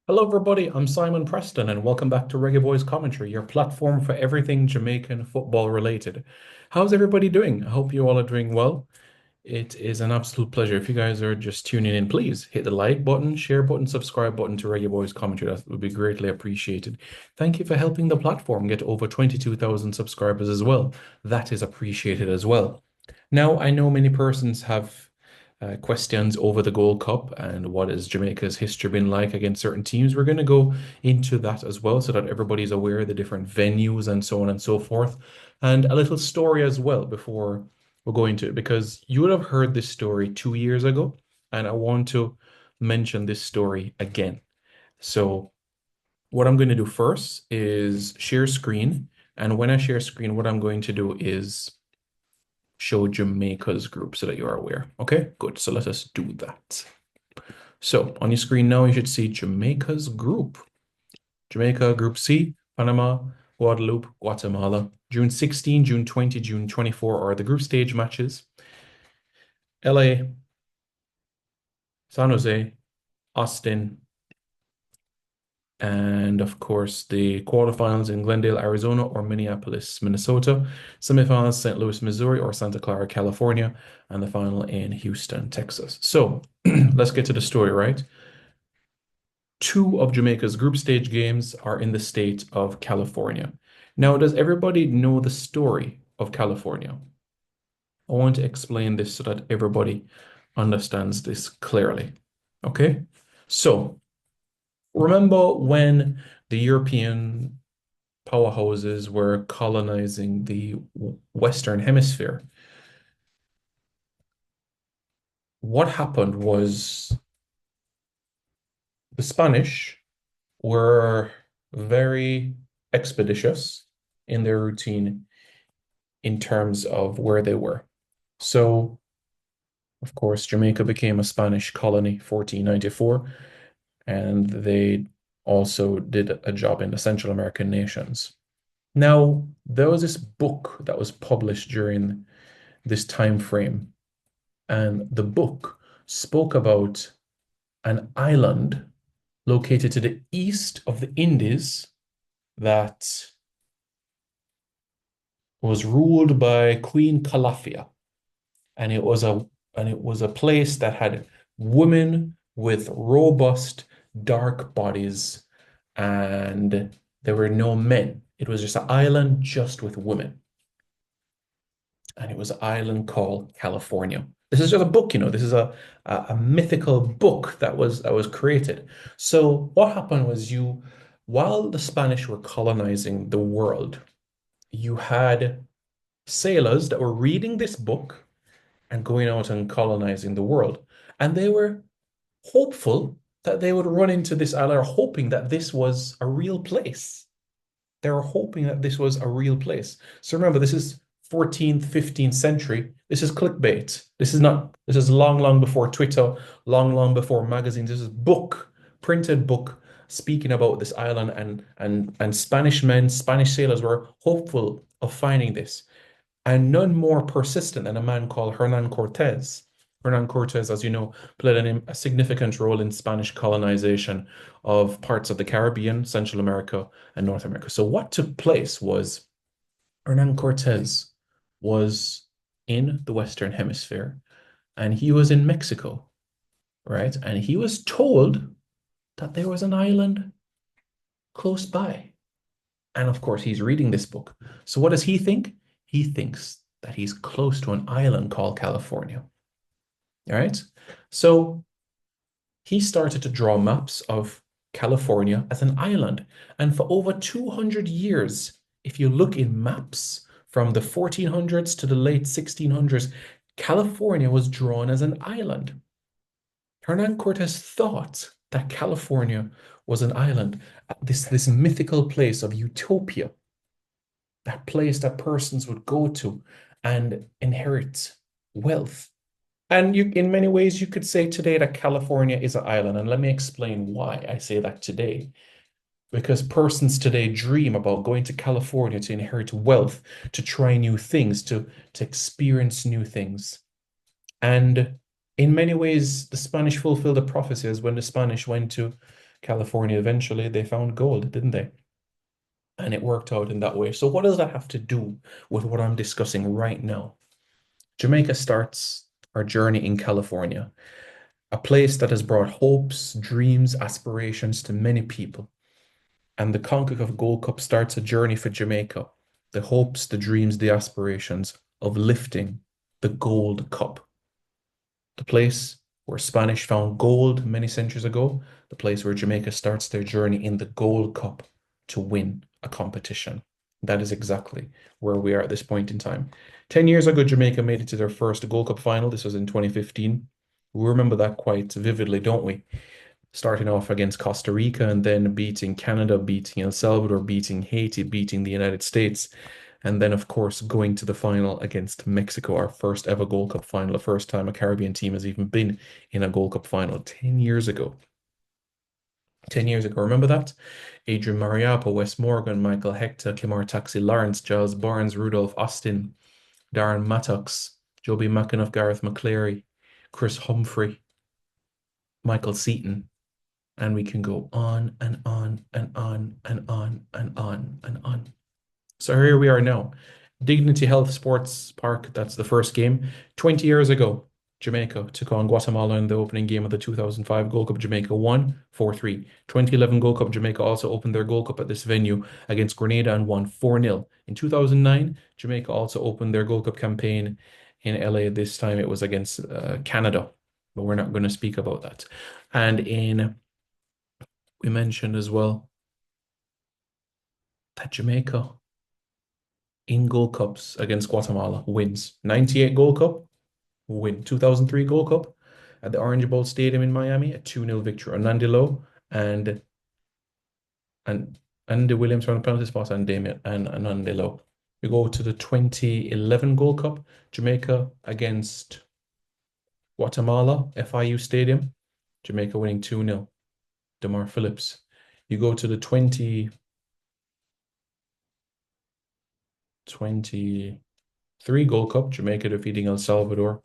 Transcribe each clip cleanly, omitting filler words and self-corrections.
Hello, everybody. I'm Simon Preston, and welcome back to Reggae Boyz Commentary, your platform for everything Jamaican football related. How's everybody doing? I hope you all are doing well. It is an absolute pleasure. If you guys are just tuning in, please hit the like button, share button, subscribe button to Reggae Boyz Commentary. That would be greatly appreciated. Thank you for helping the platform get over 22,000 subscribers as well. That is appreciated as well. Now, I know many persons have questions over the Gold Cup and what has Jamaica's history been like against certain teams. We're going to go into that as well so that everybody's aware of the different venues and so on and so forth. And a little story as well before we're going to it, because you would have heard this story 2 years ago, and I want to mention this story again. So, what I'm going to do first is share screen. And when I share screen, what I'm going to do is show Jamaica's group so that you are aware. Okay, good. So let us do that. So on your screen now, you should see Jamaica's group. Jamaica, Group C, Panama, Guadeloupe, Guatemala. June 16, June 20, June 24 are the group stage matches. LA, San Jose, Austin, and of course the quarterfinals in Glendale, Arizona or Minneapolis, Minnesota, semifinals St. Louis, Missouri or Santa Clara, California, and the final in Houston, Texas. So let's get to the story, right? Two of Jamaica's group stage games are in the state of California. Now, does everybody know the story of California? I want to explain this so that everybody understands this clearly. Okay? So, remember when the European powerhouses were colonizing the Western Hemisphere? What happened was the Spanish were very expeditious in their routine in terms of where they were. So, of course, Jamaica became a Spanish colony 1494, and they also did a job in the Central American nations. Now, there was this book that was published during this time frame, and the book spoke about an island located to the east of the Indies that was ruled by Queen Calafia, and it was a place that had women with robust dark bodies, and there were no men. It was just an island just with women, and it was an island called California. This is just a book, this is a mythical book that was created. So what happened was while the Spanish were colonizing the world, you had sailors that were reading this book and going out and colonizing the world. And they were hopeful that they would run into this island, or hoping that this was a real place. They were hoping that this was a real place. So remember, this is 14th, 15th century. This is clickbait. This is long, long before Twitter, long, long before magazines. This is printed book speaking about this island, and Spanish men, Spanish sailors were hopeful of finding this, and none more persistent than a man called Hernan Cortez. Hernan Cortez, as you know, played a significant role in Spanish colonization of parts of the Caribbean, Central America, and North America. So what took place was Hernan Cortez was in the Western Hemisphere, and he was in Mexico, right? And he was told that there was an island close by. And of course, he's reading this book. So what does he think? He thinks that he's close to an island called California. All right. So he started to draw maps of California as an island. And for over 200 years, if you look in maps from the 1400s to the late 1600s, California was drawn as an island. Hernan Cortes thought that California was an island, this mythical place of utopia, that place that persons would go to and inherit wealth. And in many ways, you could say today that California is an island. And let me explain why I say that today. Because persons today dream about going to California to inherit wealth, to try new things, to experience new things. And in many ways, the Spanish fulfilled the prophecies when the Spanish went to California eventually they found gold, didn't they? And it worked out in that way. So what does that have to do with what I'm discussing right now? Jamaica starts our journey in California, a place that has brought hopes, dreams, aspirations to many people. And the CONCACAF Gold Cup starts a journey for Jamaica, the hopes, the dreams, the aspirations of lifting the Gold Cup, the place where Spanish found gold many centuries ago, the place where Jamaica starts their journey in the Gold Cup to win a competition. That is exactly where we are at this point in time. 10 years ago, Jamaica made it to their first Gold Cup final. This was in 2015. We remember that quite vividly, don't we? Starting off against Costa Rica and then beating Canada, beating El Salvador, beating Haiti, beating the United States. And then, of course, going to the final against Mexico, our first ever Gold Cup final, the first time a Caribbean team has even been in a Gold Cup final 10 years ago. 10 years ago, remember that? Adrian Mariappa, Wes Morgan, Michael Hector, Kimar Taxi Lawrence, Giles Barnes, Rudolph Austin, Darren Mattox, Joby McAnuff, Gareth McCleary, Chris Humphrey, Michael Seaton, and we can go on and on and on and on and on and on. So here we are now. Dignity Health Sports Park, that's the first game. 20 years ago, Jamaica took on Guatemala in the opening game of the 2005 Gold Cup. Jamaica won 4-3. 2011 Gold Cup, Jamaica also opened their Gold Cup at this venue against Grenada and won 4-0. In 2009, Jamaica also opened their Gold Cup campaign in LA. This time it was against Canada, but we're not going to speak about that. And we mentioned as well that Jamaica in Gold Cups against Guatemala wins. 98 Gold Cup, win. 2003 Gold Cup at the Orange Bowl Stadium in Miami, a 2-0 victory on Andy Lowe and Andy Williams from the penalty spot and Damien and Andy Lowe. We go to the 2011 Gold Cup, Jamaica against Guatemala, FIU Stadium, Jamaica winning 2-0. DeMar Phillips. You go to the 2023 Gold Cup, Jamaica defeating El Salvador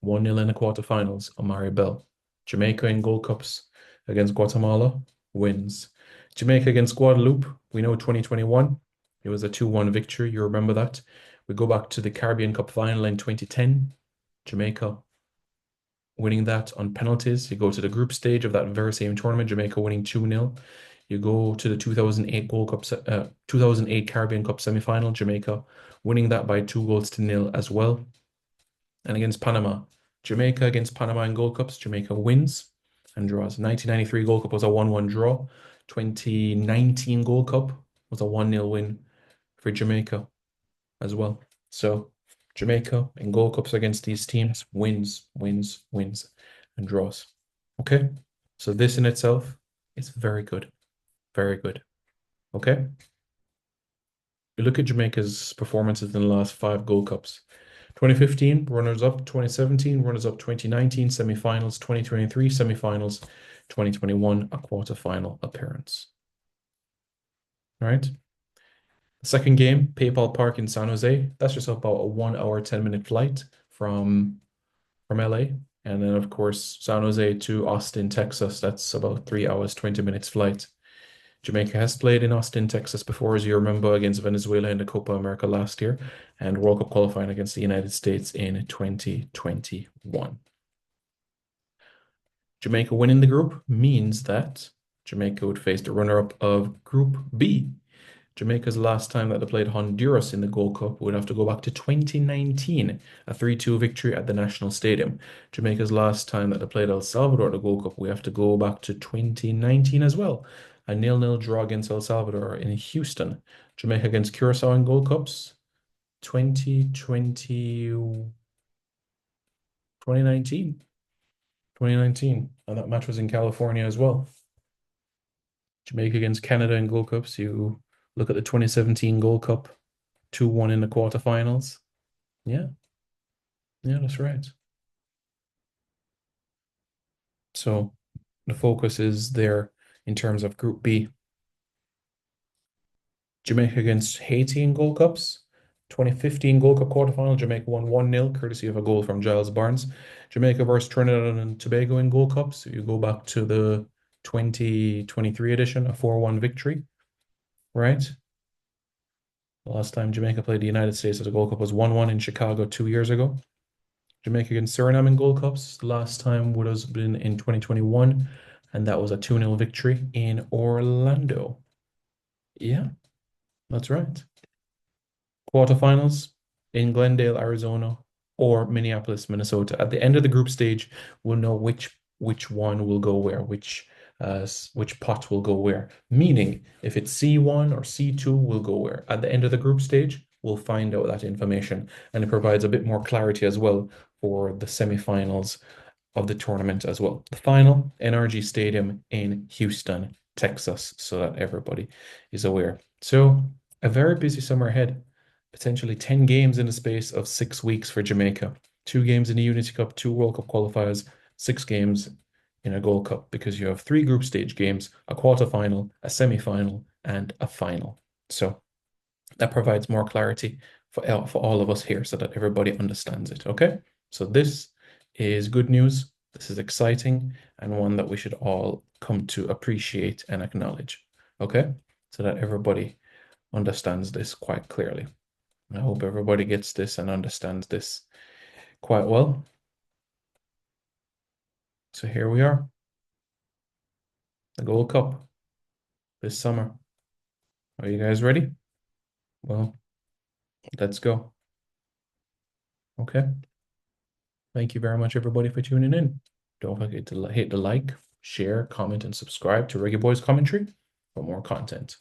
1-0 in the quarterfinals, Omari Bell. Jamaica in Gold Cups against Guatemala wins. Jamaica against Guadeloupe, we know 2021, it was a 2-1 victory. You remember that. We go back to the Caribbean Cup final in 2010, Jamaica winning that on penalties. You go to the group stage of that very same tournament, Jamaica winning 2-0. You go to the 2008 Gold Cup, 2008 Caribbean Cup semi-final, Jamaica winning that by 2-0 as well. And against Panama, Jamaica against Panama in Gold Cups, Jamaica wins and draws. 1993 Gold Cup was a 1-1 draw. 2019 Gold Cup was a 1-0 win for Jamaica as well. So Jamaica in Gold Cups against these teams wins, and draws. Okay, so this in itself is very good. Very good. Okay. You look at Jamaica's performances in the last 5 Gold Cups. 2015, runners-up. 2017, runners-up. 2019, semi-finals. 2023, semi-finals. 2021, a quarter-final appearance. All right. The second game, PayPal Park in San Jose. That's just about a 1 hour, 10-minute flight from LA. And then, of course, San Jose to Austin, Texas. That's about 3 hours, 20 minutes flight. Jamaica has played in Austin, Texas before, as you remember, against Venezuela in the Copa America last year, and World Cup qualifying against the United States in 2021. Jamaica winning the group means that Jamaica would face the runner-up of Group B. Jamaica's last time that they played Honduras in the Gold Cup would have to go back to 2019, a 3-2 victory at the National Stadium. Jamaica's last time that they played El Salvador at the Gold Cup, we have to go back to 2019 as well. A 0-0 draw against El Salvador in Houston. Jamaica against Curacao in Gold Cups, 2019. 2019, and that match was in California as well. Jamaica against Canada in Gold Cups. You look at the 2017 Gold Cup, 2-1 in the quarterfinals. Yeah, that's right. So the focus is there in terms of Group B. Jamaica against Haiti in Gold Cups. 2015 Gold Cup quarterfinal, Jamaica won 1-0, courtesy of a goal from Giles Barnes. Jamaica versus Trinidad and Tobago in Gold Cup. So you go back to the 2023 edition, a 4-1 victory, right? The last time Jamaica played the United States at the Gold Cup was 1-1 in Chicago 2 years ago. Jamaica against Suriname in Gold Cups. The last time would have been in 2021, and that was a 2-0 victory in Orlando. Yeah, that's right. Quarterfinals in Glendale, Arizona, or Minneapolis, Minnesota. At the end of the group stage, we'll know which one will go where, which pot will go where. Meaning, if it's C1 or C2, will go where. At the end of the group stage, we'll find out that information, and it provides a bit more clarity as well for the semifinals of the tournament as well. The final, NRG Stadium in Houston, Texas, so that everybody is aware. So a very busy summer ahead. Potentially 10 games in the space of 6 weeks for Jamaica. 2 games in the Unity Cup, 2 World Cup qualifiers, 6 games in a Gold Cup, because you have 3 group stage games, a quarterfinal, a semi-final, and a final. So that provides more clarity for all of us here so that everybody understands it. Okay. So this is good news. This is exciting, and one that we should all come to appreciate and acknowledge. Okay. So that everybody understands this quite clearly. I hope everybody gets this and understands this quite well. So here we are, the Gold Cup this summer. Are you guys ready? Well, let's go. Okay. Thank you very much, everybody, for tuning in. Don't forget to hit the like, share, comment, and subscribe to Reggae Boyz Commentary for more content.